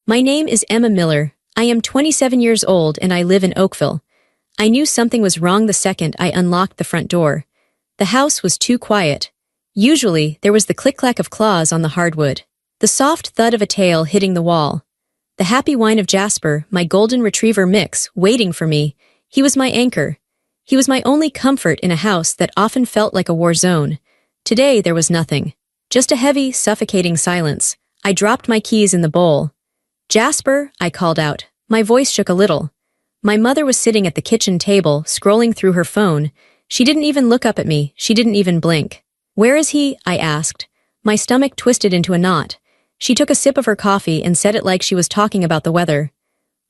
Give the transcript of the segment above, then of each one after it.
My name is Emma Miller. I am 27 years old and I live in Oakville. I knew something was wrong the second I unlocked the front door. The house was too quiet. Usually, there was the click-clack of claws on the hardwood, the soft thud of a tail hitting the wall, the happy whine of Jasper, my golden retriever mix, waiting for me. He was my anchor. He was my only comfort in a house that often felt like a war zone. Today, there was nothing. Just a heavy, suffocating silence. I dropped my keys in the bowl. "Jasper," I called out. My voice shook a little. My mother was sitting at the kitchen table, scrolling through her phone. She didn't even look up at me. She didn't even blink. "Where is he?" I asked. My stomach twisted into a knot. She took a sip of her coffee and said it like she was talking about the weather.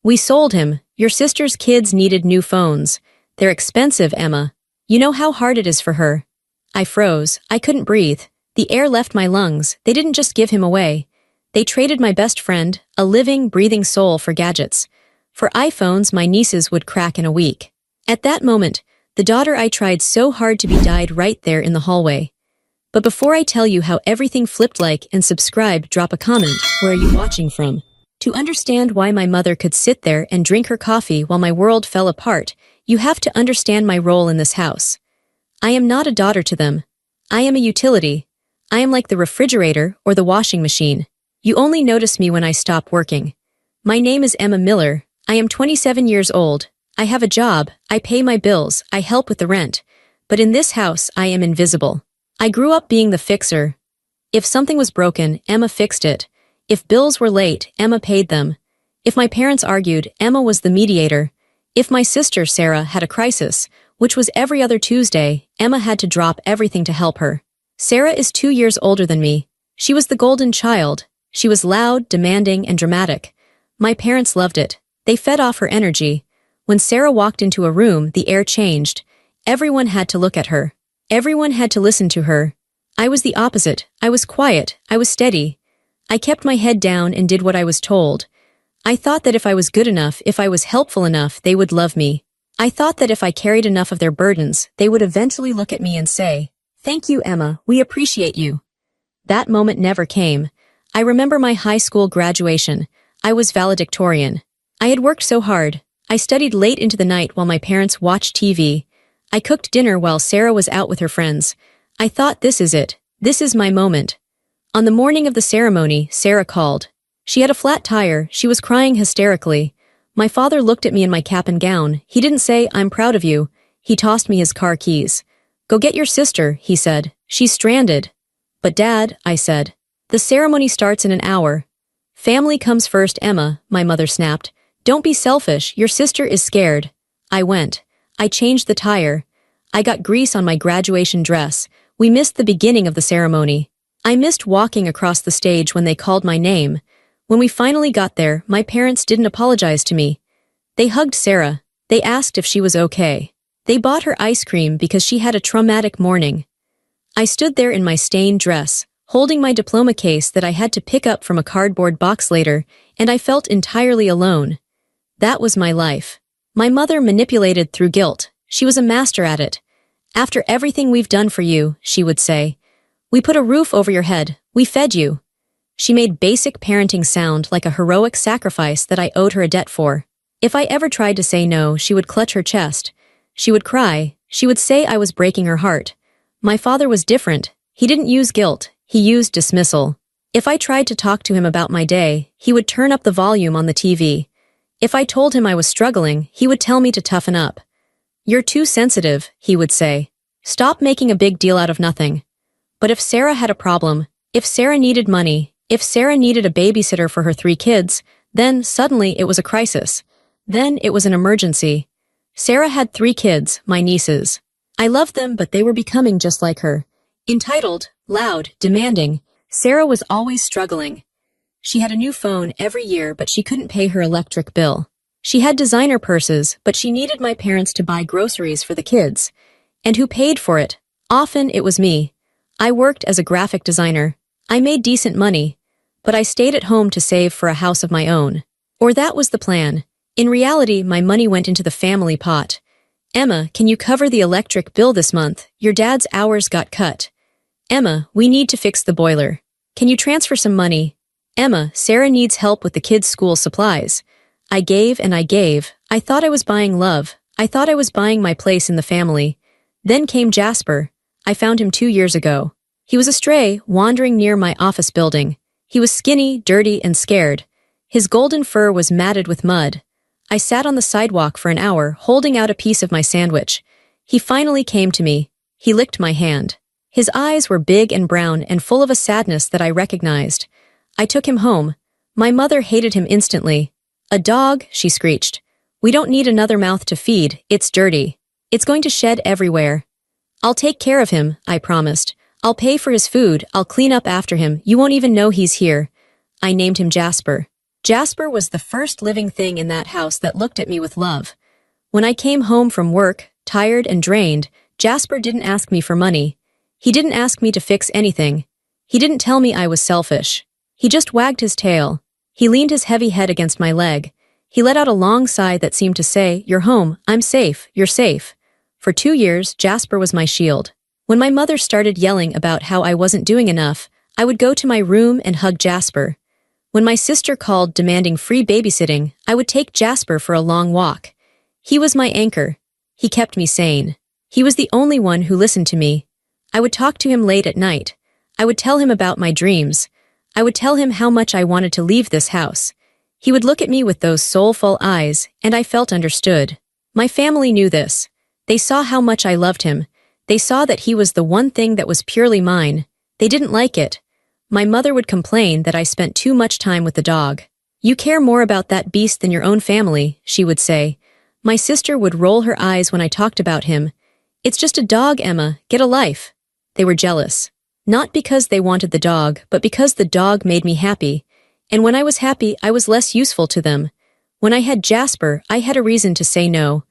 "We sold him. Your sister's kids needed new phones. They're expensive, Emma. You know how hard it is for her." I froze. I couldn't breathe. The air left my lungs. They didn't just give him away. They traded my best friend, a living, breathing soul, for gadgets. For iPhones my nieces would crack in a week. At that moment, the daughter I tried so hard to be died right there in the hallway. But before I tell you how everything flipped, like and subscribe, drop a comment. Where are you watching from? To understand why my mother could sit there and drink her coffee while my world fell apart, you have to understand my role in this house. I am not a daughter to them. I am a utility. I am like the refrigerator or the washing machine. You only notice me when I stop working. My name is Emma Miller. I am 27 years old. I have a job. I pay my bills. I help with the rent. But in this house, I am invisible. I grew up being the fixer. If something was broken, Emma fixed it. If bills were late, Emma paid them. If my parents argued, Emma was the mediator. If my sister, Sarah, had a crisis, which was every other Tuesday, Emma had to drop everything to help her. Sarah is 2 years older than me. She was the golden child. She was loud, demanding, and dramatic. My parents loved it. They fed off her energy. When Sarah walked into a room, the air changed. Everyone had to look at her. Everyone had to listen to her. I was the opposite. I was quiet. I was steady. I kept my head down and did what I was told. I thought that if I was good enough, if I was helpful enough, they would love me. I thought that if I carried enough of their burdens, they would eventually look at me and say, "Thank you, Emma. We appreciate you." That moment never came. I remember my high school graduation. I was valedictorian. I had worked so hard. I studied late into the night while my parents watched TV. I cooked dinner while Sarah was out with her friends. I thought, this is it. This is my moment. On the morning of the ceremony, Sarah called. She had a flat tire. She was crying hysterically. My father looked at me in my cap and gown. He didn't say, "I'm proud of you." He tossed me his car keys. "Go get your sister," he said. "She's stranded." "But Dad," I said. "The ceremony starts in an hour." "Family comes first, Emma," my mother snapped. "Don't be selfish. Your sister is scared." I went. I changed the tire. I got grease on my graduation dress. We missed the beginning of the ceremony. I missed walking across the stage when they called my name. When we finally got there, my parents didn't apologize to me. They hugged Sarah. They asked if she was okay. They bought her ice cream because she had a traumatic morning. I stood there in my stained dress, holding my diploma case that I had to pick up from a cardboard box later, and I felt entirely alone. That was my life. My mother manipulated through guilt. She was a master at it. "After everything we've done for you," she would say, "we put a roof over your head. We fed you." She made basic parenting sound like a heroic sacrifice that I owed her a debt for. If I ever tried to say no, she would clutch her chest. She would cry. She would say I was breaking her heart. My father was different. He didn't use guilt. He used dismissal. If I tried to talk to him about my day, he would turn up the volume on the TV. If I told him I was struggling, he would tell me to toughen up. "You're too sensitive," he would say. "Stop making a big deal out of nothing." But if Sarah had a problem, if Sarah needed money, if Sarah needed a babysitter for her 3 kids, then suddenly it was a crisis. Then it was an emergency. Sarah had 3 kids, my nieces. I loved them, but they were becoming just like her. Entitled, loud, demanding. Sarah was always struggling. She had a new phone every year, but she couldn't pay her electric bill. She had designer purses, but she needed my parents to buy groceries for the kids. And who paid for it? Often it was me. I worked as a graphic designer. I made decent money, but I stayed at home to save for a house of my own. Or that was the plan. In reality, my money went into the family pot. "Emma, can you cover the electric bill this month? Your dad's hours got cut." "Emma, we need to fix the boiler. Can you transfer some money?" Emma, Sarah needs help with the kids' school supplies. I gave and I gave. I thought I was buying love. I thought I was buying my place in the family. Then came Jasper. I found him 2 years ago. He was a stray, wandering near my office building. He was skinny, dirty, and scared. His golden fur was matted with mud. I sat on the sidewalk for an hour, holding out a piece of my sandwich. He finally came to me. He licked my hand. His eyes were big and brown and full of a sadness that I recognized. I took him home. My mother hated him instantly. "A dog," she screeched. "We don't need another mouth to feed. It's dirty. It's going to shed everywhere." "I'll take care of him," I promised. "I'll pay for his food. I'll clean up after him. You won't even know he's here." I named him Jasper. Jasper was the first living thing in that house that looked at me with love. When I came home from work, tired and drained, Jasper didn't ask me for money. He didn't ask me to fix anything. He didn't tell me I was selfish. He just wagged his tail. He leaned his heavy head against my leg. He let out a long sigh that seemed to say, "You're home. I'm safe. You're safe." For 2 years, Jasper was my shield. When my mother started yelling about how I wasn't doing enough, I would go to my room and hug Jasper. When my sister called demanding free babysitting, I would take Jasper for a long walk. He was my anchor. He kept me sane. He was the only one who listened to me. I would talk to him late at night. I would tell him about my dreams. I would tell him how much I wanted to leave this house. He would look at me with those soulful eyes, and I felt understood. My family knew this. They saw how much I loved him. They saw that he was the one thing that was purely mine. They didn't like it. My mother would complain that I spent too much time with the dog. "You care more about that beast than your own family," she would say. My sister would roll her eyes when I talked about him. "It's just a dog, Emma. Get a life." They were jealous. Not because they wanted the dog, but because the dog made me happy. And when I was happy, I was less useful to them. When I had Jasper, I had a reason to say no.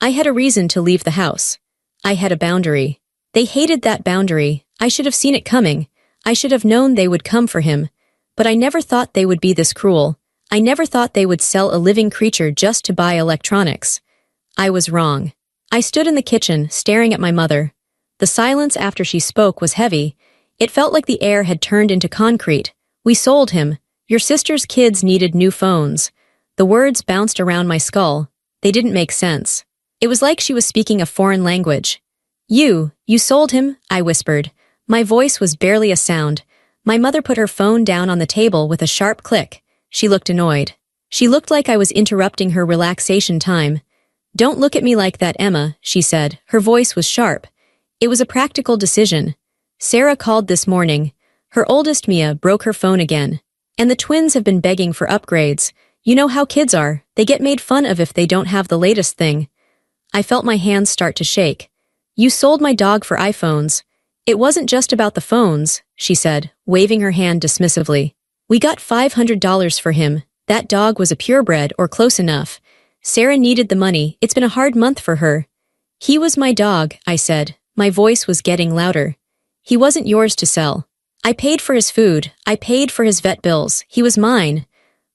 I had a reason to leave the house. I had a boundary. They hated that boundary. I should have seen it coming. I should have known they would come for him. But I never thought they would be this cruel. I never thought they would sell a living creature just to buy electronics. I was wrong. I stood in the kitchen, staring at my mother. The silence after she spoke was heavy. It felt like the air had turned into concrete. "We sold him. Your sister's kids needed new phones." The words bounced around my skull. They didn't make sense. It was like she was speaking a foreign language. You sold him?" I whispered. My voice was barely a sound. My mother put her phone down on the table with a sharp click. She looked annoyed. She looked like I was interrupting her relaxation time. "Don't look at me like that, Emma," she said. Her voice was sharp. It was a practical decision. Sarah called this morning. Her oldest, Mia, broke her phone again. And the twins have been begging for upgrades. You know how kids are. They get made fun of if they don't have the latest thing. I felt my hands start to shake. "You sold my dog for iPhones." "It wasn't just about the phones," she said, waving her hand dismissively. "We got $500 for him. That dog was a purebred or close enough. Sarah needed the money. It's been a hard month for her." "He was my dog," I said. My voice was getting louder. "He wasn't yours to sell. I paid for his food. I paid for his vet bills. He was mine."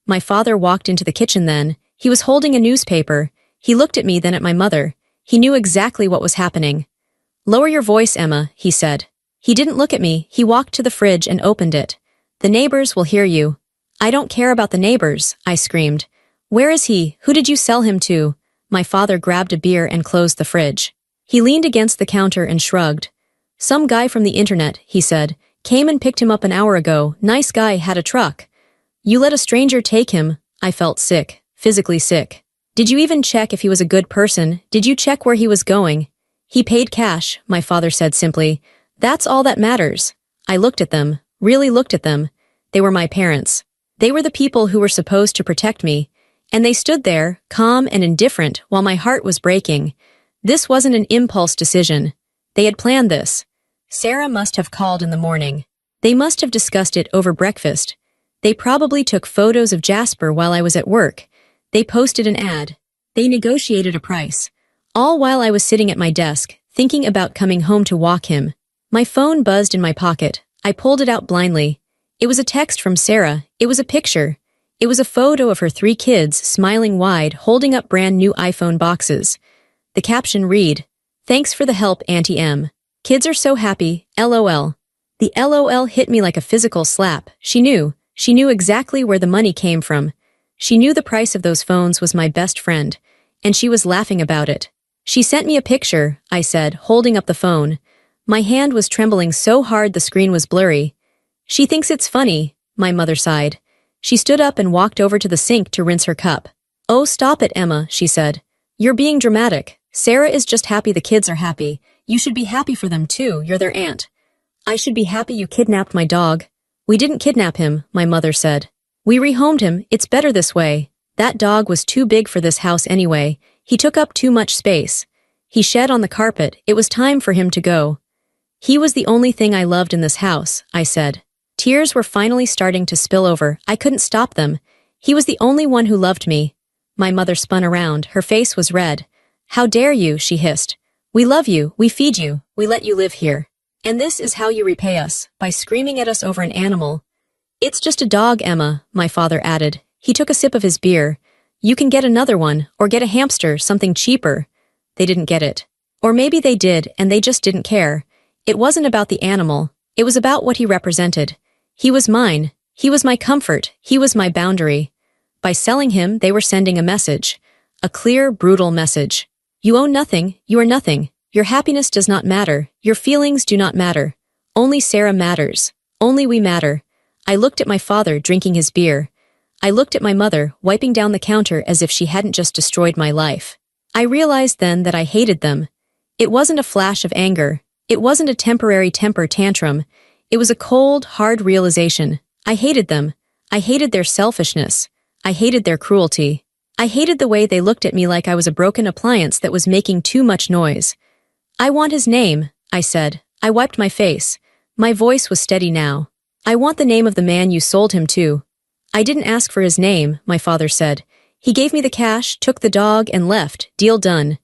My father walked into the kitchen then. He was holding a newspaper. He looked at me, then at my mother. He knew exactly what was happening. "Lower your voice, Emma," he said. He didn't look at me. He walked to the fridge and opened it. "The neighbors will hear you." "I don't care about the neighbors," I screamed. "Where is he? Who did you sell him to?" My father grabbed a beer and closed the fridge. He leaned against the counter and shrugged. "Some guy from the internet," he said. "Came and picked him up an hour ago. Nice guy, had a truck." "You let a stranger take him?" I felt sick, physically sick. "Did you even check if he was a good person? Did you check where he was going?" "He paid cash," my father said simply. "That's all that matters." I looked at them, really looked at them. They were my parents. They were the people who were supposed to protect me. And they stood there, calm and indifferent, while my heart was breaking. This wasn't an impulse decision. They had planned this. Sarah must have called in the morning. They must have discussed it over breakfast. They probably took photos of Jasper while I was at work. They posted an ad. They negotiated a price. All while I was sitting at my desk, thinking about coming home to walk him. My phone buzzed in my pocket. I pulled it out blindly. It was a text from Sarah. It was a picture. It was a photo of her 3 kids, smiling wide, holding up brand new iPhone boxes. The caption read, "Thanks for the help, Auntie M. Kids are so happy, LOL." The LOL hit me like a physical slap. She knew. She knew exactly where the money came from. She knew the price of those phones was my best friend, and she was laughing about it. She sent me a picture, I said, holding up the phone. My hand was trembling so hard the screen was blurry. She thinks it's funny, my mother sighed. She stood up and walked over to the sink to rinse her cup. Oh, stop it, Emma, she said. You're being dramatic. Sarah is just happy the kids are happy. You should be happy for them too, you're their aunt. I should be happy you kidnapped my dog. We didn't kidnap him, my mother said. We rehomed him, it's better this way. That dog was too big for this house anyway. He took up too much space. He shed on the carpet, it was time for him to go. He was the only thing I loved in this house, I said. Tears were finally starting to spill over, I couldn't stop them. He was the only one who loved me. My mother spun around, her face was red. How dare you, she hissed. We love you, we feed you, we let you live here. And this is how you repay us, by screaming at us over an animal. It's just a dog, Emma, my father added. He took a sip of his beer. You can get another one, or get a hamster, something cheaper. They didn't get it. Or maybe they did, and they just didn't care. It wasn't about the animal. It was about what he represented. He was mine. He was my comfort. He was my boundary. By selling him, they were sending a message. A clear, brutal message. You own nothing. You are nothing. Your happiness does not matter. Your feelings do not matter. Only Sarah matters. Only we matter. I looked at my father drinking his beer. I looked at my mother wiping down the counter as if she hadn't just destroyed my life. I realized then that I hated them. It wasn't a flash of anger. It wasn't a temporary temper tantrum. It was a cold, hard realization. I hated them. I hated their selfishness. I hated their cruelty. I hated the way they looked at me like I was a broken appliance that was making too much noise. I want his name, I said. I wiped my face. My voice was steady now. I want the name of the man you sold him to. I didn't ask for his name, my father said. He gave me the cash, took the dog, and left. Deal done.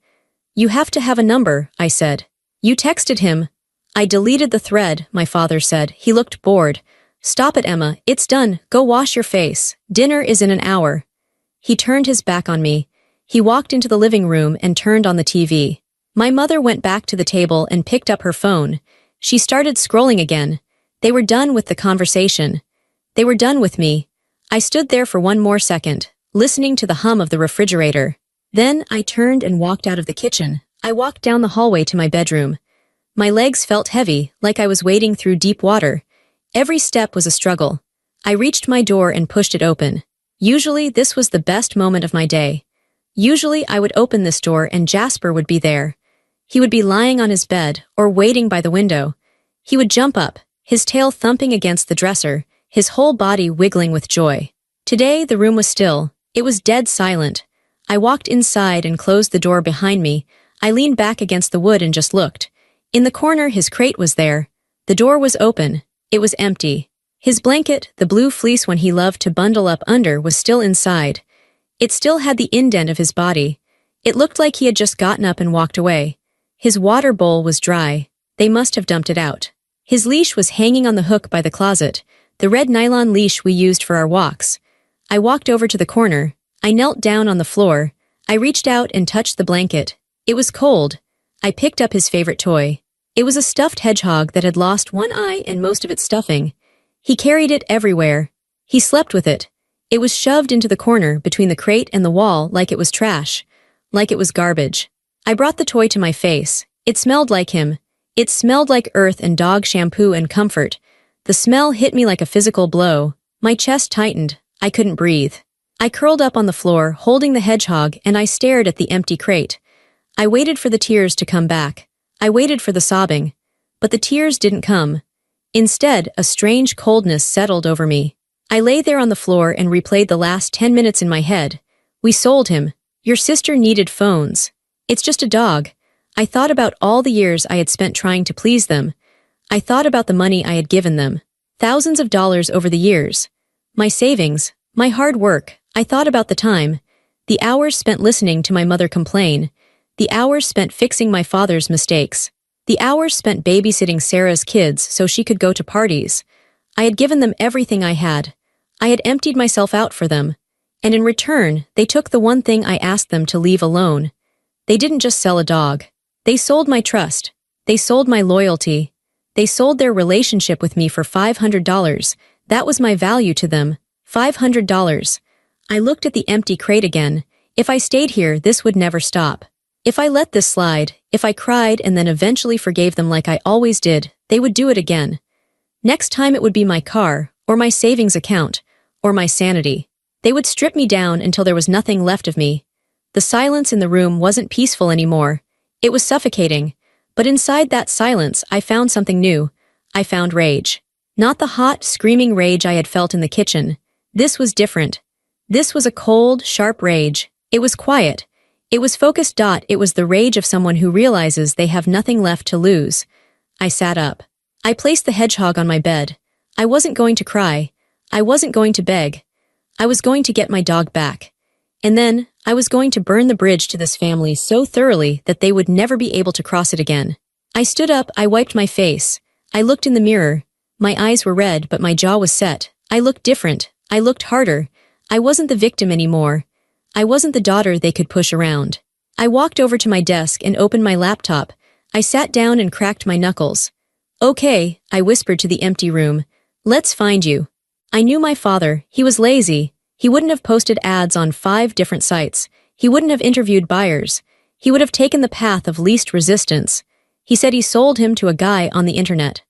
You have to have a number, I said. You texted him. I deleted the thread, my father said. He looked bored. Stop it, Emma. It's done. Go wash your face. Dinner is in an hour. He turned his back on me. He walked into the living room and turned on the TV. My mother went back to the table and picked up her phone. She started scrolling again. They were done with the conversation. They were done with me. I stood there for one more second, listening to the hum of the refrigerator. Then I turned and walked out of the kitchen. I walked down the hallway to my bedroom. My legs felt heavy, like I was wading through deep water. Every step was a struggle. I reached my door and pushed it open. Usually, this was the best moment of my day. Usually, I would open this door and Jasper would be there. He would be lying on his bed or waiting by the window. He would jump up, his tail thumping against the dresser, his whole body wiggling with joy. Today, the room was still. It was dead silent. I walked inside and closed the door behind me. I leaned back against the wood and just looked. In the corner, his crate was there. The door was open. It was empty. His blanket, the blue fleece one he loved to bundle up under, was still inside. It still had the indent of his body. It looked like he had just gotten up and walked away. His water bowl was dry. They must have dumped it out. His leash was hanging on the hook by the closet, the red nylon leash we used for our walks. I walked over to the corner. I knelt down on the floor. I reached out and touched the blanket. It was cold. I picked up his favorite toy. It was a stuffed hedgehog that had lost one eye and most of its stuffing. He carried it everywhere. He slept with it. It was shoved into the corner between the crate and the wall like it was trash, like it was garbage. I brought the toy to my face. It smelled like him. It smelled like earth and dog shampoo and comfort. The smell hit me like a physical blow. My chest tightened. I couldn't breathe. I curled up on the floor, holding the hedgehog, and I stared at the empty crate. I waited for the tears to come back. I waited for the sobbing. But the tears didn't come. Instead, a strange coldness settled over me. I lay there on the floor and replayed the last 10 minutes in my head. We sold him. Your sister needed phones. It's just a dog. I thought about all the years I had spent trying to please them. I thought about the money I had given them. Thousands of dollars over the years. My savings, my hard work. I thought about the time. The hours spent listening to my mother complain. The hours spent fixing my father's mistakes. The hours spent babysitting Sarah's kids so she could go to parties. I had given them everything I had. I had emptied myself out for them. And in return, they took the one thing I asked them to leave alone. They didn't just sell a dog. They sold my trust. They sold my loyalty. They sold their relationship with me for $500. That was my value to them. $500. I looked at the empty crate again. If I stayed here, this would never stop. If I let this slide, if I cried and then eventually forgave them like I always did, they would do it again. Next time it would be my car, or my savings account, or my sanity. They would strip me down until there was nothing left of me. The silence in the room wasn't peaceful anymore. It was suffocating. But inside that silence, I found something new. I found rage. Not the hot, screaming rage I had felt in the kitchen. This was different. This was a cold, sharp rage. It was quiet. It was focused. It was the rage of someone who realizes they have nothing left to lose. I sat up. I placed the hedgehog on my bed. I wasn't going to cry. I wasn't going to beg. I was going to get my dog back. And then, I was going to burn the bridge to this family so thoroughly that they would never be able to cross it again. I stood up, I wiped my face. I looked in the mirror. My eyes were red, but my jaw was set. I looked different. I looked harder. I wasn't the victim anymore. I wasn't the daughter they could push around. I walked over to my desk and opened my laptop. I sat down and cracked my knuckles. Okay, I whispered to the empty room. Let's find you. I knew my father. He was lazy. He wouldn't have posted ads on 5 different sites. He wouldn't have interviewed buyers. He would have taken the path of least resistance. He said he sold him to a guy on the internet.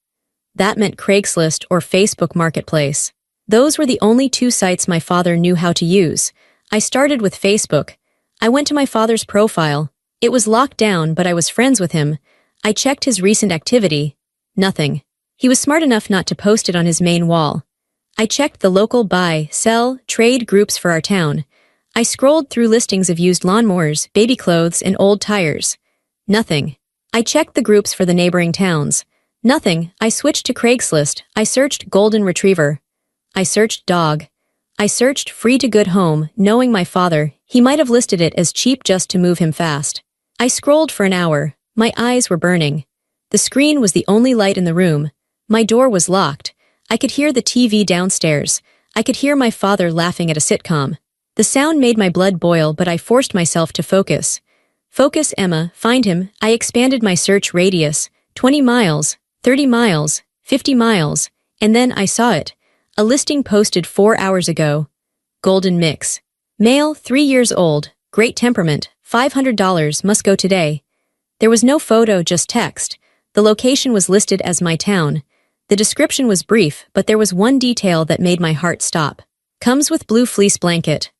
That meant Craigslist or Facebook Marketplace. Those were the only 2 sites my father knew how to use. I started with Facebook. I went to my father's profile. It was locked down, but I was friends with him. I checked his recent activity. Nothing. He was smart enough not to post it on his main wall. I checked the local buy, sell, trade groups for our town. I scrolled through listings of used lawnmowers, baby clothes, and old tires. Nothing. I checked the groups for the neighboring towns. Nothing. I switched to Craigslist. I searched golden retriever. I searched dog. I searched free to good home, knowing my father. He might have listed it as cheap just to move him fast. I scrolled for an hour. My eyes were burning. The screen was the only light in the room. My door was locked. I could hear the TV downstairs. I could hear my father laughing at a sitcom. The sound made my blood boil, but I forced myself to focus. Focus, Emma, find him. I expanded my search radius. 20 miles, 30 miles, 50 miles, and then I saw it. A listing posted 4 hours ago. Golden mix. Male, 3 years old, great temperament, $500, must go today. There was no photo, just text. The location was listed as my town. The description was brief, but there was one detail that made my heart stop. Comes with blue fleece blanket.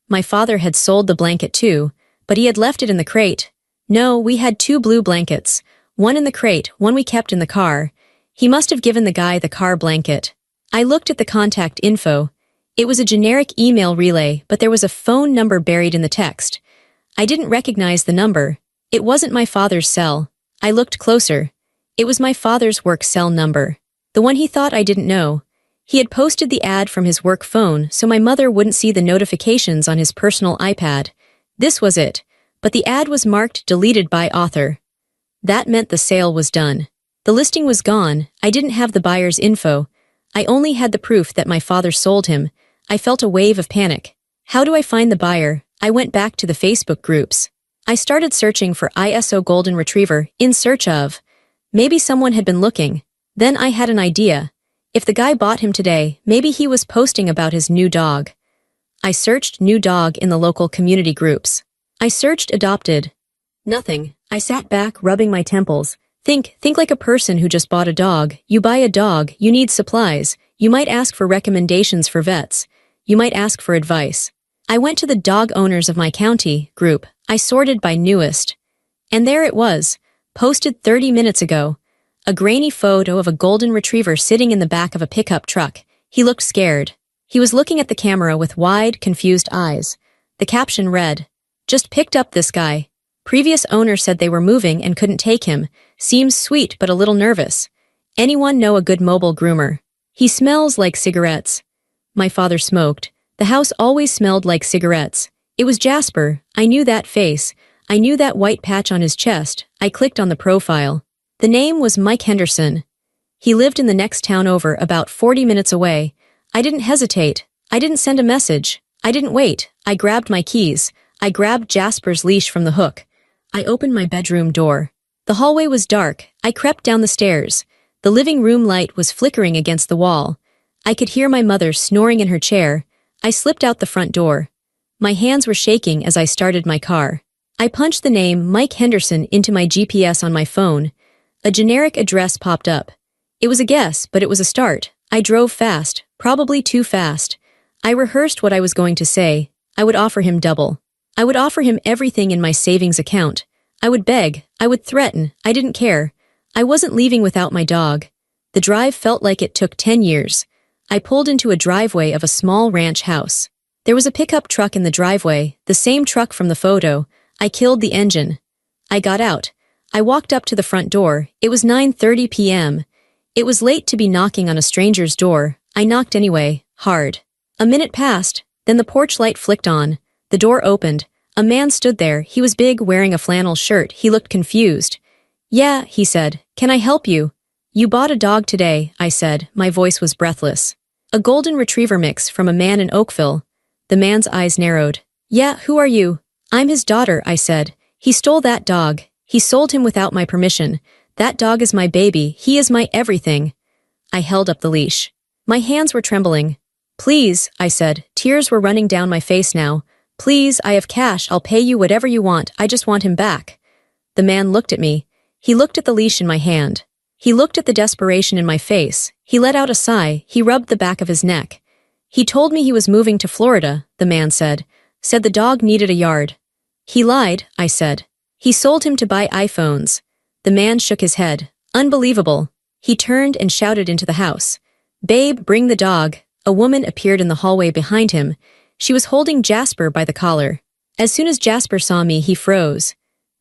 My father had sold the blanket too, but he had left it in the crate. No, we had 2 blue blankets. One in the crate, one we kept in the car. He must have given the guy the car blanket. I looked at the contact info. It was a generic email relay, but there was a phone number buried in the text. I didn't recognize the number. It wasn't my father's cell. I looked closer. It was my father's work cell number. The one he thought I didn't know. He had posted the ad from his work phone so my mother wouldn't see the notifications on his personal iPad. This was it, but the ad was marked deleted by author. That meant the sale was done. The listing was gone. I didn't have the buyer's info. I only had the proof that my father sold him. I felt a wave of panic. How do I find the buyer? I went back to the Facebook groups. I started searching for ISO Golden Retriever, in search of. Maybe someone had been looking. Then I had an idea. If the guy bought him today, maybe he was posting about his new dog. I searched new dog in the local community groups. I searched adopted. Nothing. I sat back, rubbing my temples. Think like a person who just bought a dog. You buy a dog, you need supplies. You might ask for recommendations for vets. You might ask for advice. I went to the dog owners of my county group. I sorted by newest. And there it was, posted 30 minutes ago. A grainy photo of a golden retriever sitting in the back of a pickup truck. He looked scared. He was looking at the camera with wide, confused eyes. The caption read, "Just picked up this guy. Previous owner said they were moving and couldn't take him. Seems sweet but a little nervous. Anyone know a good mobile groomer? He smells like cigarettes." My father smoked. The house always smelled like cigarettes. It was Jasper. I knew that face. I knew that white patch on his chest. I clicked on the profile. The name was Mike Henderson. He lived in the next town over, about 40 minutes away. I didn't hesitate. I didn't send a message. I didn't wait. I grabbed my keys. I grabbed Jasper's leash from the hook. I opened my bedroom door. The hallway was dark. I crept down the stairs. The living room light was flickering against the wall. I could hear my mother snoring in her chair. I slipped out the front door. My hands were shaking as I started my car. I punched the name Mike Henderson into my GPS on my phone. A generic address popped up. It was a guess, but it was a start. I drove fast, probably too fast. I rehearsed what I was going to say. I would offer him double. I would offer him everything in my savings account. I would beg. I would threaten. I didn't care. I wasn't leaving without my dog. The drive felt like it took 10 years. I pulled into a driveway of a small ranch house. There was a pickup truck in the driveway, the same truck from the photo. I killed the engine. I got out. I walked up to the front door. It was 9:30 p.m. It was late to be knocking on a stranger's door. I knocked anyway, hard. A minute passed, then the porch light flicked on. The door opened. A man stood there. He was big, wearing a flannel shirt. He looked confused. "Yeah," he said. "Can I help you?" "You bought a dog today," I said. My voice was breathless. "A golden retriever mix from a man in Oakville." The man's eyes narrowed. "Yeah, who are you?" "I'm his daughter," I said. "He stole that dog. He sold him without my permission. That dog is my baby. He is my everything." I held up the leash. My hands were trembling. "Please," I said. Tears were running down my face now. "Please, I have cash. I'll pay you whatever you want. I just want him back." The man looked at me. He looked at the leash in my hand. He looked at the desperation in my face. He let out a sigh. He rubbed the back of his neck. "He told me he was moving to Florida," the man said. "Said the dog needed a yard." "He lied," I said. "He sold him to buy iPhones." The man shook his head. "Unbelievable." He turned and shouted into the house. "Babe, bring the dog." A woman appeared in the hallway behind him. She was holding Jasper by the collar. As soon as Jasper saw me, he froze.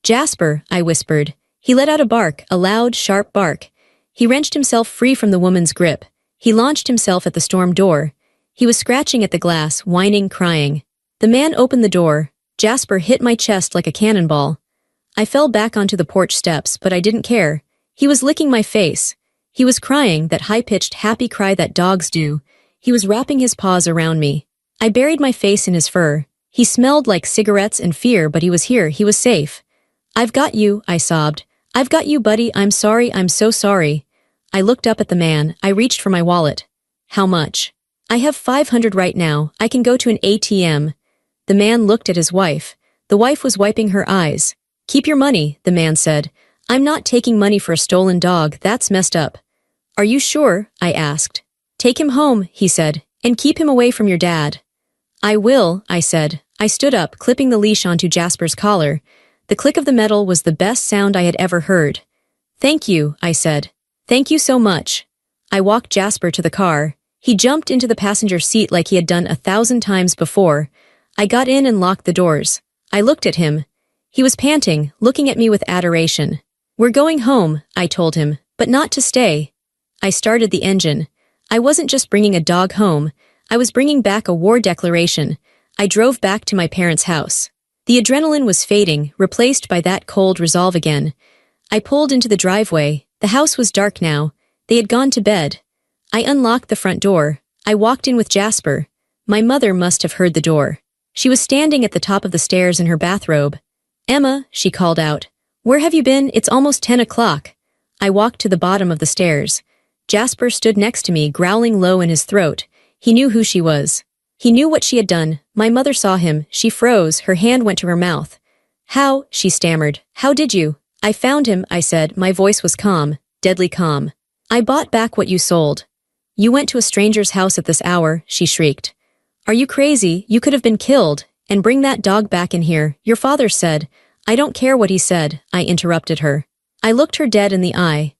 "Jasper," I whispered. He let out a bark, a loud, sharp bark. He wrenched himself free from the woman's grip. He launched himself at the storm door. He was scratching at the glass, whining, crying. The man opened the door. Jasper hit my chest like a cannonball. I fell back onto the porch steps, but I didn't care. He was licking my face. He was crying, that high-pitched, happy cry that dogs do. He was wrapping his paws around me. I buried my face in his fur. He smelled like cigarettes and fear, but he was here. He was safe. "I've got you," I sobbed. "I've got you, buddy. I'm sorry. I'm so sorry." I looked up at the man. I reached for my wallet. "How much?" "I have 500 right now. I can go to an ATM." The man looked at his wife. The wife was wiping her eyes. "Keep your money," the man said. "I'm not taking money for a stolen dog. That's messed up." "Are you sure?" I asked. "Take him home," he said, "and keep him away from your dad." "I will," I said. I stood up, clipping the leash onto Jasper's collar. The click of the metal was the best sound I had ever heard. "Thank you," I said. "Thank you so much." I walked Jasper to the car. He jumped into the passenger seat like he had done 1,000 times before. I got in and locked the doors. I looked at him. He was panting, looking at me with adoration. "We're going home," I told him, "but not to stay." I started the engine. I wasn't just bringing a dog home. I was bringing back a war declaration. I drove back to my parents' house. The adrenaline was fading, replaced by that cold resolve again. I pulled into the driveway. The house was dark now. They had gone to bed. I unlocked the front door. I walked in with Jasper. My mother must have heard the door. She was standing at the top of the stairs in her bathrobe. "Emma," she called out. "Where have you been? It's almost 10 o'clock." I walked to the bottom of the stairs. Jasper stood next to me, growling low in his throat. He knew who she was. He knew what she had done. My mother saw him. She froze. Her hand went to her mouth. "How?" she stammered. "How did you?" "I found him," I said. My voice was calm, deadly calm. "I bought back what you sold." "You went to a stranger's house at this hour," she shrieked. "Are you crazy? You could have been killed. And bring that dog back in here. Your father said." "I don't care what he said," I interrupted her. I looked her dead in the eye.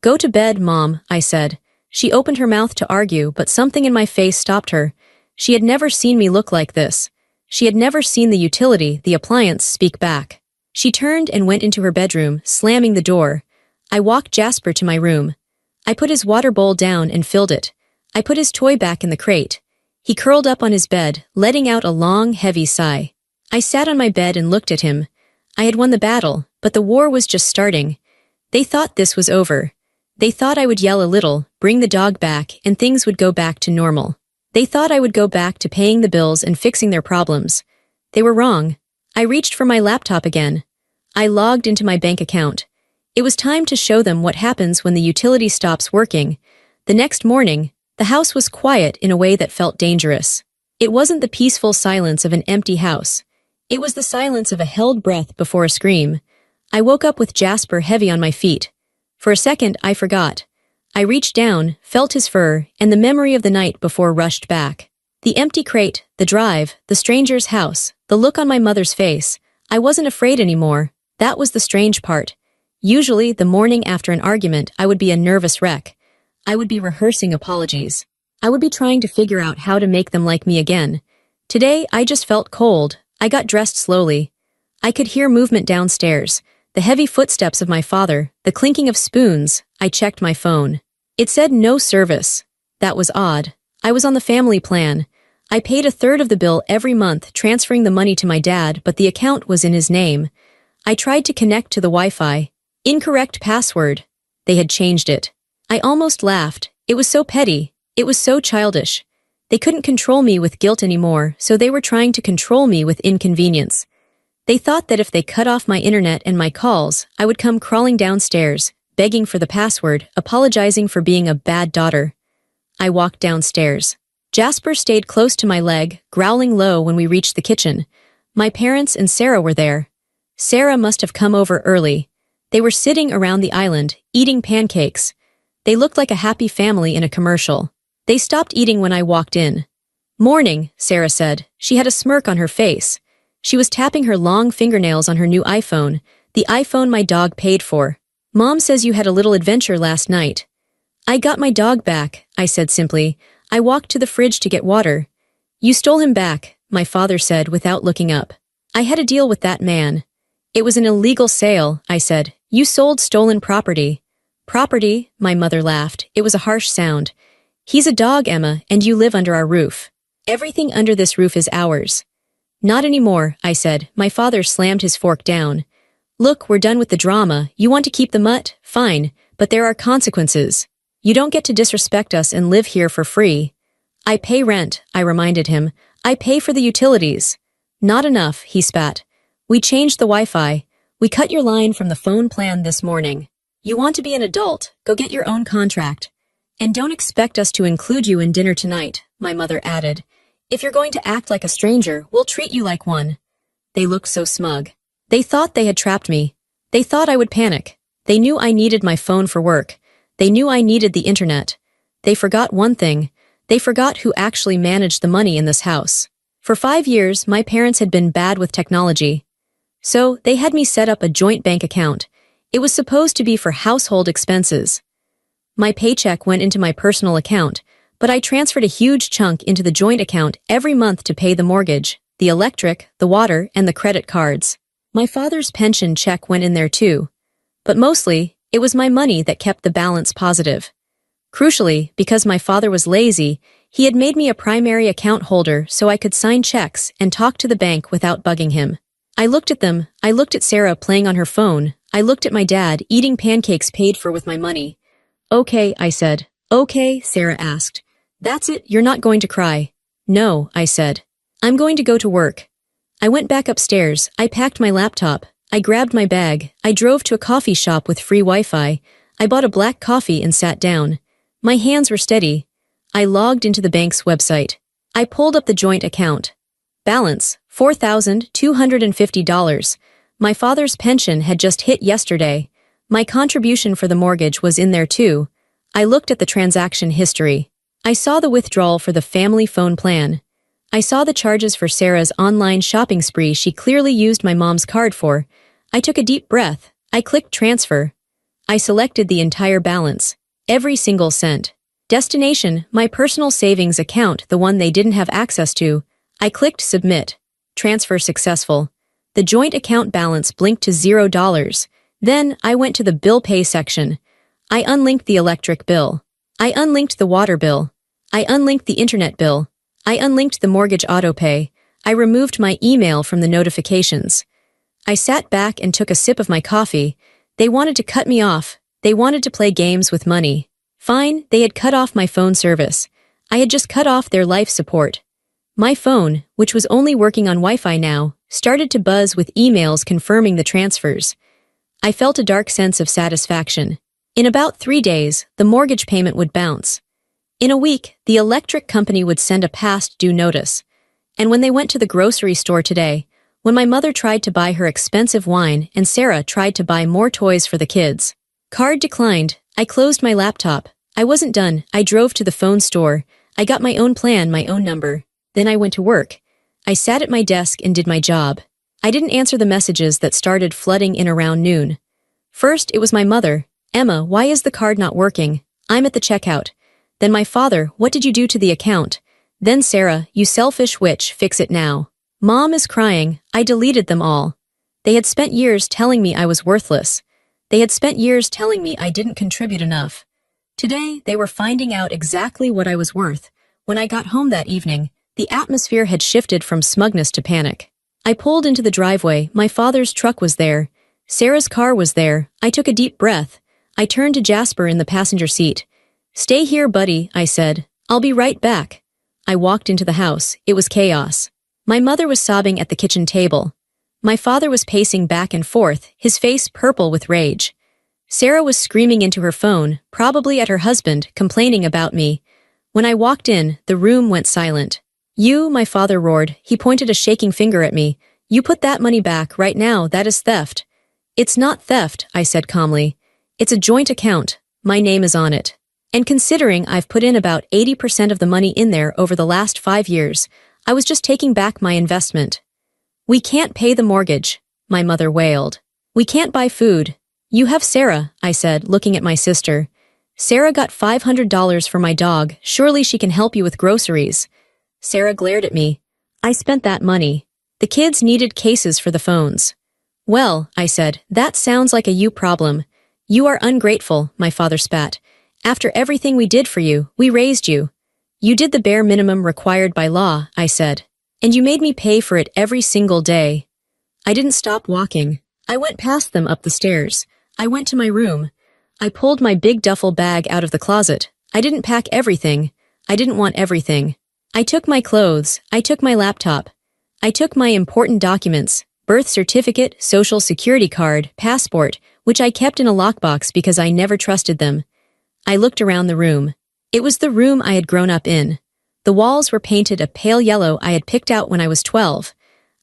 "Go to bed, Mom," I said. She opened her mouth to argue, but something in my face stopped her. She had never seen me look like this. She had never seen the utility, the appliance, speak back. She turned and went into her bedroom, slamming the door. I walked Jasper to my room. I put his water bowl down and filled it. I put his toy back in the crate. He curled up on his bed, letting out a long, heavy sigh. I sat on my bed and looked at him. I had won the battle, but the war was just starting. They thought this was over. They thought I would yell a little, bring the dog back, and things would go back to normal. They thought I would go back to paying the bills and fixing their problems. They were wrong. I reached for my laptop again. I logged into my bank account. It was time to show them what happens when the utility stops working. The next morning, The house was quiet in a way that felt dangerous. It wasn't the peaceful silence of an empty house. It was the silence of a held breath before a scream. I woke up with Jasper heavy on my feet. For a second, I forgot. I reached down, felt his fur, and the memory of the night before rushed back. The empty crate, the drive, the stranger's house, the look on my mother's face. I wasn't afraid anymore. That was the strange part. Usually, the morning after an argument, I would be a nervous wreck. I would be rehearsing apologies. I would be trying to figure out how to make them like me again. Today, I just felt cold. I got dressed slowly. I could hear movement downstairs, the heavy footsteps of my father, the clinking of spoons. I checked my phone. It said no service. That was odd. I was on the family plan. I paid a third of the bill every month, transferring the money to my dad, but the account was in his name. I tried to connect to the Wi-Fi. Incorrect password. They had changed it. I almost laughed. It was so petty. It was so childish. They couldn't control me with guilt anymore, so they were trying to control me with inconvenience. They thought that if they cut off my internet and my calls, I would come crawling downstairs, begging for the password, apologizing for being a bad daughter. I walked downstairs. Jasper stayed close to my leg, growling low when we reached the kitchen. My parents and Sarah were there. Sarah must have come over early. They were sitting around the island, eating pancakes. They looked like a happy family in a commercial. They stopped eating when I walked in. "Morning," Sarah said. She had a smirk on her face. She was tapping her long fingernails on her new iPhone, the iPhone my dog paid for. "Mom says you had a little adventure last night." "I got my dog back," I said simply. I walked to the fridge to get water. "You stole him back," my father said without looking up. "I had a deal with that man." "It was an illegal sale," I said. "You sold stolen property." "Property?" My mother laughed. It was a harsh sound. "He's a dog, Emma, and you live under our roof. Everything under this roof is ours." "Not anymore," I said. My father slammed his fork down. "Look, we're done with the drama. You want to keep the mutt? Fine, but there are consequences. You don't get to disrespect us and live here for free." "I pay rent," I reminded him. "I pay for the utilities." "Not enough," he spat. "We changed the Wi-Fi. We cut your line from the phone plan this morning. You want to be an adult? Go get your own contract. And don't expect us to include you in dinner tonight," my mother added. "If you're going to act like a stranger, we'll treat you like one." They looked so smug. They thought they had trapped me. They thought I would panic. They knew I needed my phone for work. They knew I needed the internet. They forgot one thing. They forgot who actually managed the money in this house. For 5 years, my parents had been bad with technology. So, they had me set up a joint bank account. It was supposed to be for household expenses. My paycheck went into my personal account, but I transferred a huge chunk into the joint account every month to pay the mortgage, the electric, the water, and the credit cards. My father's pension check went in there too. But mostly, it was my money that kept the balance positive. Crucially, because my father was lazy, he had made me a primary account holder so I could sign checks and talk to the bank without bugging him. I looked at them. I looked at Sarah playing on her phone. I looked at my dad eating pancakes paid for with my money. "Okay," I said. "Okay," Sarah asked. "That's it, you're not going to cry." "No," I said. "I'm going to go to work." I went back upstairs. I packed my laptop. I grabbed my bag. I drove to a coffee shop with free Wi-Fi. I bought a black coffee and sat down. My hands were steady. I logged into the bank's website. I pulled up the joint account. Balance, $4,250. My father's pension had just hit yesterday. My contribution for the mortgage was in there too. I looked at the transaction history. I saw the withdrawal for the family phone plan. I saw the charges for Sarah's online shopping spree she clearly used my mom's card for. I took a deep breath. I clicked transfer. I selected the entire balance. Every single cent. Destination, my personal savings account, the one they didn't have access to. I clicked submit. Transfer successful. The joint account balance blinked to $0. Then, I went to the bill pay section. I unlinked the electric bill. I unlinked the water bill. I unlinked the internet bill. I unlinked the mortgage autopay. I removed my email from the notifications. I sat back and took a sip of my coffee. They wanted to cut me off. They wanted to play games with money. Fine, they had cut off my phone service. I had just cut off their life support. My phone, which was only working on Wi-Fi now, started to buzz with emails confirming the transfers. I felt a dark sense of satisfaction. In about 3 days, the mortgage payment would bounce. In a week, the electric company would send a past due notice. And when they went to the grocery store today, when my mother tried to buy her expensive wine and Sarah tried to buy more toys for the kids. Card declined. I closed my laptop. I wasn't done. I drove to the phone store. I got my own plan, my own number. Then I went to work. I sat at my desk and did my job. I didn't answer the messages that started flooding in around noon. First, it was my mother. Emma, why is the card not working? I'm at the checkout. Then my father, what did you do to the account? Then Sarah, you selfish witch, fix it now. Mom is crying. I deleted them all. They had spent years telling me I was worthless. They had spent years telling me I didn't contribute enough. Today, they were finding out exactly what I was worth. When I got home that evening, the atmosphere had shifted from smugness to panic. I pulled into the driveway. My father's truck was there. Sarah's car was there. I took a deep breath. I turned to Jasper in the passenger seat. Stay here, buddy, I said. I'll be right back. I walked into the house. It was chaos. My mother was sobbing at the kitchen table. My father was pacing back and forth, his face purple with rage. Sarah was screaming into her phone, probably at her husband, complaining about me. When I walked in, the room went silent. You, my father roared. He pointed a shaking finger at me. You put that money back right now. That is theft. It's not theft, I said calmly. It's a joint account. My name is on it. And considering I've put in about 80% of the money in there over the last 5 years, I was just taking back my investment. We can't pay the mortgage, my mother wailed. We can't buy food. You have Sarah, I said, looking at my sister. Sarah got $500 for my dog. Surely she can help you with groceries. Sarah glared at me. I spent that money. The kids needed cases for the phones. Well, I said, that sounds like a you problem. You are ungrateful, my father spat. After everything we did for you, we raised you. You did the bare minimum required by law, I said. And you made me pay for it every single day. I didn't stop walking. I went past them up the stairs. I went to my room. I pulled my big duffel bag out of the closet. I didn't pack everything. I didn't want everything. I took my clothes. I took my laptop. I took my important documents, birth certificate, social security card, passport, which I kept in a lockbox because I never trusted them. I looked around the room. It was the room I had grown up in. The walls were painted a pale yellow I had picked out when I was 12.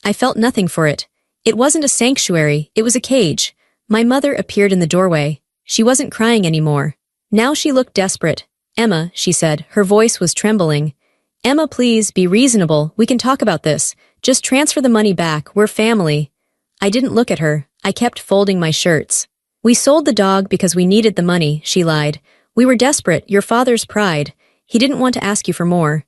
I felt nothing for it. It wasn't a sanctuary, it was a cage. My mother appeared in the doorway. She wasn't crying anymore. Now she looked desperate. Emma, she said, her voice was trembling. Emma, please, be reasonable. We can talk about this. Just transfer the money back. We're family. I didn't look at her. I kept folding my shirts. We sold the dog because we needed the money, she lied. We were desperate, your father's pride. He didn't want to ask you for more.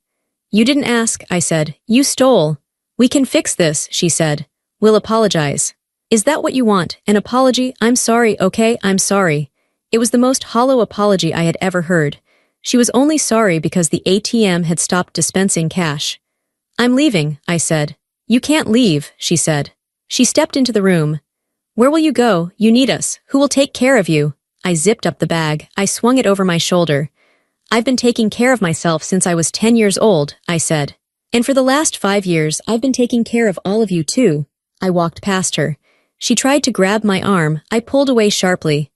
You didn't ask, I said. You stole. We can fix this, she said. We'll apologize. Is that what you want? An apology? I'm sorry, okay, I'm sorry. It was the most hollow apology I had ever heard. She was only sorry because the ATM had stopped dispensing cash. I'm leaving, I said. You can't leave, she said. She stepped into the room. Where will you go? You need us. Who will take care of you? I zipped up the bag. I swung it over my shoulder. I've been taking care of myself since I was 10 years old, I said. And for the last 5 years, I've been taking care of all of you too. I walked past her. She tried to grab my arm. I pulled away sharply.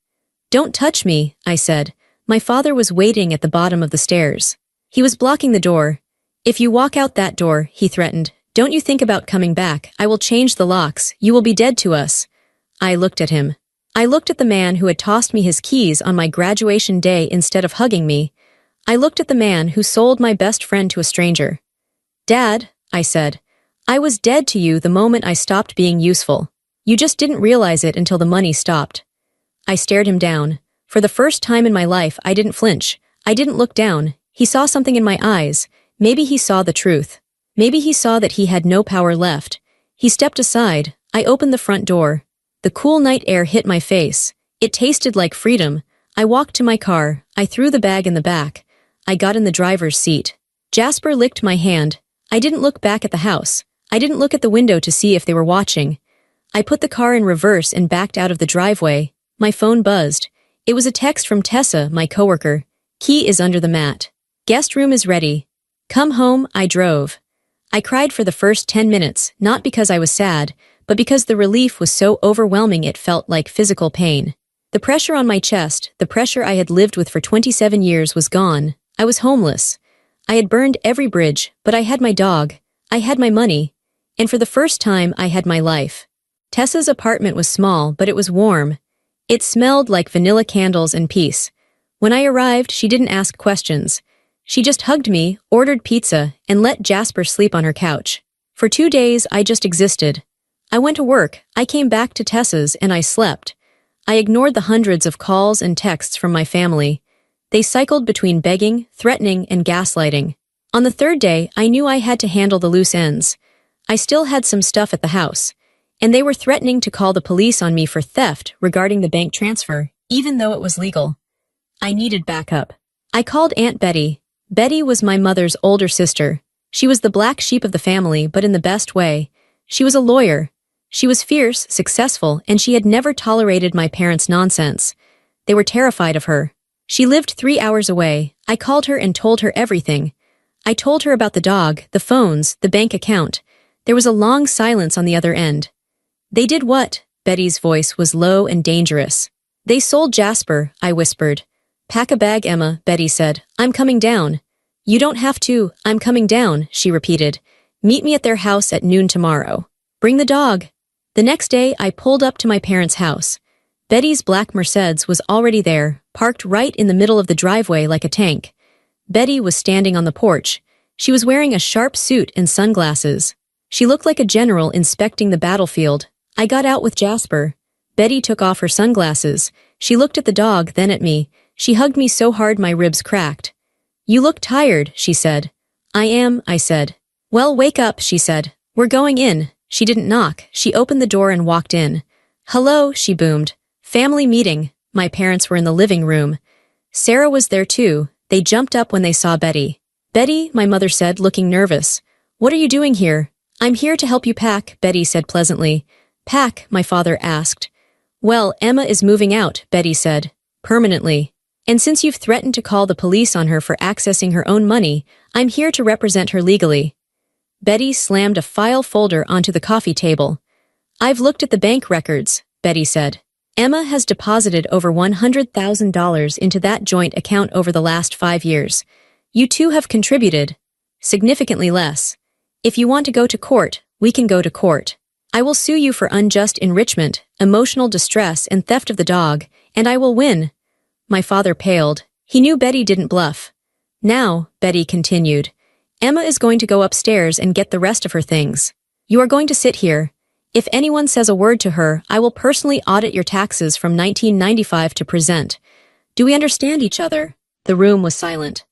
Don't touch me, I said. My father was waiting at the bottom of the stairs. He was blocking the door. If you walk out that door, he threatened, don't you think about coming back. I will change the locks. You will be dead to us. I looked at him. I looked at the man who had tossed me his keys on my graduation day instead of hugging me. I looked at the man who sold my best friend to a stranger. Dad, I said, I was dead to you the moment I stopped being useful. You just didn't realize it until the money stopped. I stared him down. For the first time in my life, I didn't flinch. I didn't look down. He saw something in my eyes. Maybe he saw the truth. Maybe he saw that he had no power left. He stepped aside. I opened the front door. The cool night air hit my face. It tasted like freedom. I walked to my car. I threw the bag in the back. I got in the driver's seat. Jasper licked my hand. I didn't look back at the house. I didn't look at the window to see if they were watching. I put the car in reverse and backed out of the driveway. My phone buzzed. It was a text from Tessa, my coworker. Key is under the mat. Guest room is ready. Come home, I drove. I cried for the first 10 minutes, not because I was sad, but because the relief was so overwhelming it felt like physical pain. The pressure on my chest, the pressure I had lived with for 27 years was gone. I was homeless. I had burned every bridge, but I had my dog. I had my money. And for the first time, I had my life. Tessa's apartment was small, but it was warm. It smelled like vanilla candles and peace. When I arrived, she didn't ask questions. She just hugged me, ordered pizza, and let Jasper sleep on her couch. For 2 days, I just existed. I went to work, I came back to Tessa's, and I slept. I ignored the hundreds of calls and texts from my family. They cycled between begging, threatening, and gaslighting. On the 3rd day, I knew I had to handle the loose ends. I still had some stuff at the house, and they were threatening to call the police on me for theft regarding the bank transfer, even though it was legal. I needed backup. I called Aunt Betty. Betty was my mother's older sister. She was the black sheep of the family, but in the best way. She was a lawyer. She was fierce, successful, and she had never tolerated my parents' nonsense. They were terrified of her. She lived 3 hours away. I called her and told her everything. I told her about the dog, the phones, the bank account. There was a long silence on the other end. They did what? Betty's voice was low and dangerous. They sold Jasper, I whispered. Pack a bag, Emma, Betty said. I'm coming down. You don't have to, I'm coming down, she repeated. Meet me at their house at noon tomorrow. Bring the dog. The next day, I pulled up to my parents' house. Betty's black Mercedes was already there, parked right in the middle of the driveway like a tank. Betty was standing on the porch. She was wearing a sharp suit and sunglasses. She looked like a general inspecting the battlefield. I got out with Jasper. Betty took off her sunglasses. She looked at the dog, then at me. She hugged me so hard my ribs cracked. You look tired, she said. I am, I said. Well, wake up, she said. We're going in. She didn't knock. She opened the door and walked in. Hello, she boomed. Family meeting. My parents were in the living room. Sarah was there too. They jumped up when they saw Betty. Betty, my mother said, looking nervous. What are you doing here? I'm here to help you pack, Betty said pleasantly. Pack, my father asked. Well, Emma is moving out, Betty said. Permanently. And since you've threatened to call the police on her for accessing her own money, I'm here to represent her legally. Betty slammed a file folder onto the coffee table. I've looked at the bank records, Betty said. Emma has deposited over $100,000 into that joint account over the last 5 years. You two have contributed. Significantly less. If you want to go to court, we can go to court. I will sue you for unjust enrichment, emotional distress, and theft of the dog, and I will win. My father paled. He knew Betty didn't bluff. Now, Betty continued, Emma is going to go upstairs and get the rest of her things. You are going to sit here. If anyone says a word to her, I will personally audit your taxes from 1995 to present. Do we understand each other? The room was silent.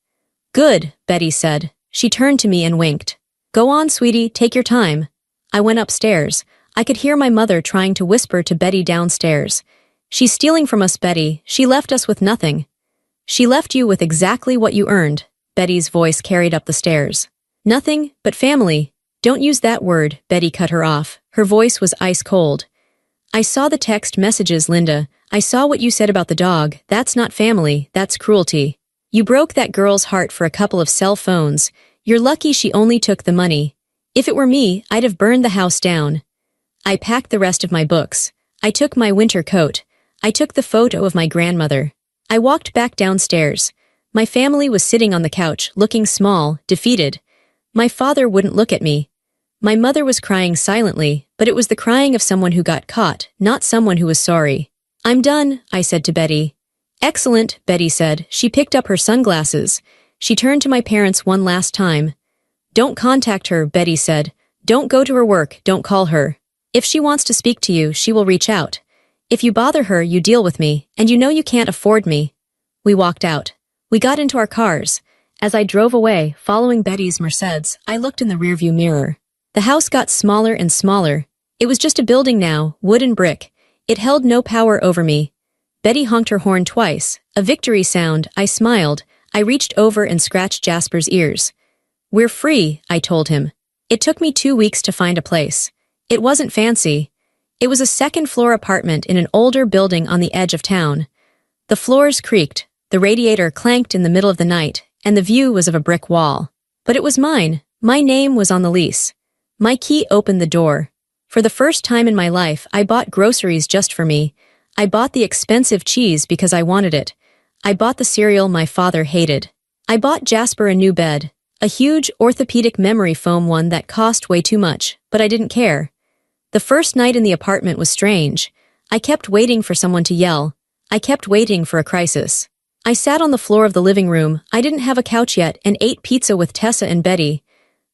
Good, Betty said. She turned to me and winked. Go on, sweetie, take your time. I went upstairs. I could hear my mother trying to whisper to Betty downstairs. She's stealing from us, Betty. She left us with nothing. She left you with exactly what you earned. Betty's voice carried up the stairs. Nothing but family. Don't use that word, Betty cut her off. Her voice was ice cold. I saw the text messages, Linda. I saw what you said about the dog. That's not family, that's cruelty. You broke that girl's heart for a couple of cell phones. You're lucky she only took the money. If it were me, I'd have burned the house down. I packed the rest of my books. I took my winter coat. I took the photo of my grandmother. I walked back downstairs. My family was sitting on the couch, looking small, defeated. My father wouldn't look at me. My mother was crying silently, but it was the crying of someone who got caught, not someone who was sorry. I'm done, I said to Betty. Excellent, Betty said. She picked up her sunglasses. She turned to my parents one last time. Don't contact her, Betty said. Don't go to her work, don't call her. If she wants to speak to you, she will reach out. If you bother her, you deal with me, and you know you can't afford me. We walked out. We got into our cars. As I drove away, following Betty's Mercedes, I looked in the rearview mirror. The house got smaller and smaller. It was just a building now, wood and brick. It held no power over me. Betty honked her horn twice. A victory sound. I smiled. I reached over and scratched Jasper's ears. We're free, I told him. It took me 2 weeks to find a place. It wasn't fancy. It was a second-floor apartment in an older building on the edge of town. The floors creaked, the radiator clanked in the middle of the night, and the view was of a brick wall. But it was mine. My name was on the lease. My key opened the door. For the first time in my life, I bought groceries just for me. I bought the expensive cheese because I wanted it. I bought the cereal my father hated. I bought Jasper a new bed, a huge orthopedic memory foam one that cost way too much, but I didn't care. The first night in the apartment was strange. I kept waiting for someone to yell. I kept waiting for a crisis. I sat on the floor of the living room, I didn't have a couch yet, and ate pizza with Tessa and Betty.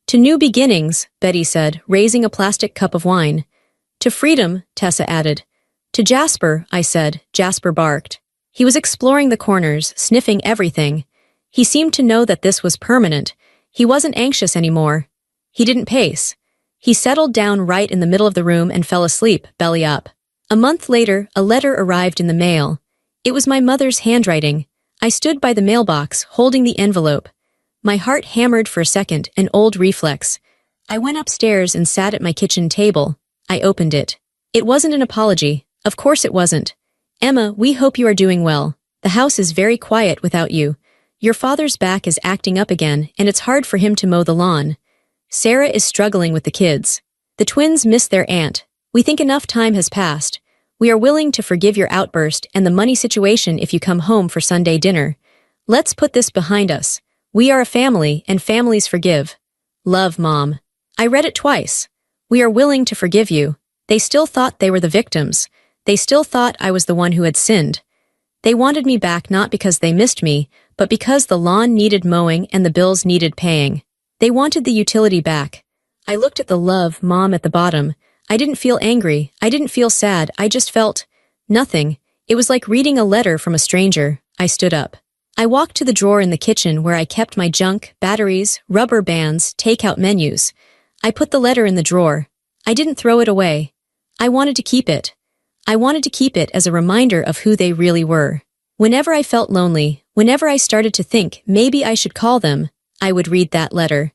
To new beginnings, Betty said, raising a plastic cup of wine. To freedom, Tessa added. To Jasper, I said. Jasper barked. He was exploring the corners, sniffing everything. He seemed to know that this was permanent. He wasn't anxious anymore. He didn't pace. He settled down right in the middle of the room and fell asleep, belly up. A month later, a letter arrived in the mail. It was my mother's handwriting. I stood by the mailbox, holding the envelope. My heart hammered for a second, an old reflex. I went upstairs and sat at my kitchen table. I opened it. It wasn't an apology. Of course it wasn't. Emma, we hope you are doing well. The house is very quiet without you. Your father's back is acting up again, and it's hard for him to mow the lawn. Sarah is struggling with the kids. The twins miss their aunt. We think enough time has passed. We are willing to forgive your outburst and the money situation if you come home for Sunday dinner. Let's put this behind us. We are a family, and families forgive. Love, Mom. I read it twice. We are willing to forgive you. They still thought they were the victims. They still thought I was the one who had sinned. They wanted me back not because they missed me, but because the lawn needed mowing and the bills needed paying. They wanted the utility back. I looked at the love, Mom, at the bottom. I didn't feel angry. I didn't feel sad. I just felt nothing. It was like reading a letter from a stranger. I stood up. I walked to the drawer in the kitchen where I kept my junk, batteries, rubber bands, takeout menus. I put the letter in the drawer. I didn't throw it away. I wanted to keep it. I wanted to keep it as a reminder of who they really were. Whenever I felt lonely, whenever I started to think maybe I should call them, I would read that letter.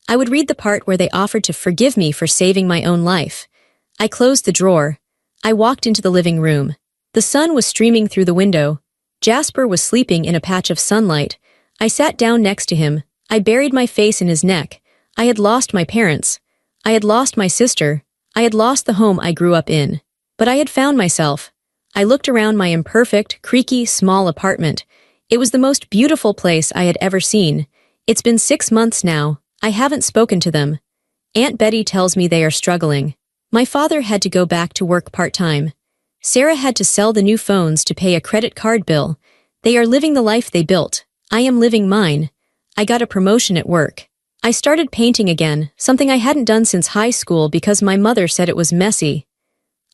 I would read the part where they offered to forgive me for saving my own life. I closed the drawer. I walked into the living room. The sun was streaming through the window. Jasper was sleeping in a patch of sunlight. I sat down next to him. I buried my face in his neck. I had lost my parents. I had lost my sister. I had lost the home I grew up in. But I had found myself. I looked around my imperfect, creaky, small apartment. It was the most beautiful place I had ever seen. It's been 6 months now. I haven't spoken to them. Aunt Betty tells me they are struggling. My father had to go back to work part-time. Sarah had to sell the new phones to pay a credit card bill. They are living the life they built. I am living mine. I got a promotion at work. I started painting again, something I hadn't done since high school because my mother said it was messy.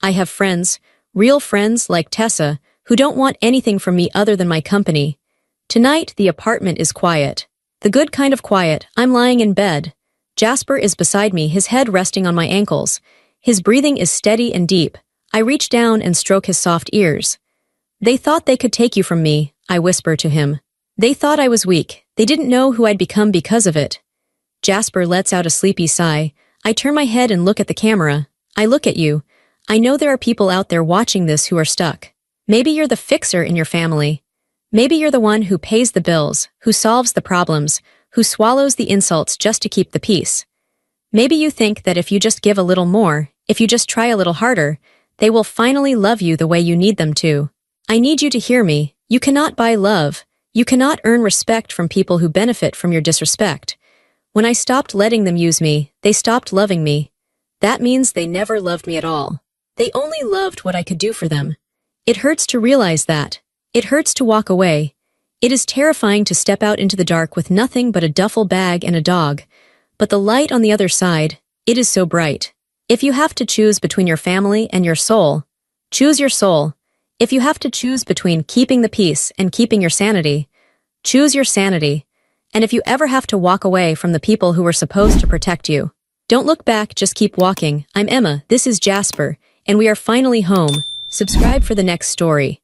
I have friends, real friends like Tessa, who don't want anything from me other than my company. Tonight, the apartment is quiet. The good kind of quiet. I'm lying in bed. Jasper is beside me, his head resting on my ankles. His breathing is steady and deep. I reach down and stroke his soft ears. They thought they could take you from me, I whisper to him. They thought I was weak. They didn't know who I'd become because of it. Jasper lets out a sleepy sigh. I turn my head and look at the camera. I look at you. I know there are people out there watching this who are stuck. Maybe you're the fixer in your family. Maybe you're the one who pays the bills, who solves the problems, who swallows the insults just to keep the peace. Maybe you think that if you just give a little more, if you just try a little harder, they will finally love you the way you need them to. I need you to hear me. You cannot buy love. You cannot earn respect from people who benefit from your disrespect. When I stopped letting them use me, they stopped loving me. That means they never loved me at all. They only loved what I could do for them. It hurts to realize that. It hurts to walk away. It is terrifying to step out into the dark with nothing but a duffel bag and a dog. But the light on the other side, it is so bright. If you have to choose between your family and your soul, choose your soul. If you have to choose between keeping the peace and keeping your sanity, choose your sanity. And if you ever have to walk away from the people who were supposed to protect you, don't look back, just keep walking. I'm Emma, this is Jasper, and we are finally home. Subscribe for the next story.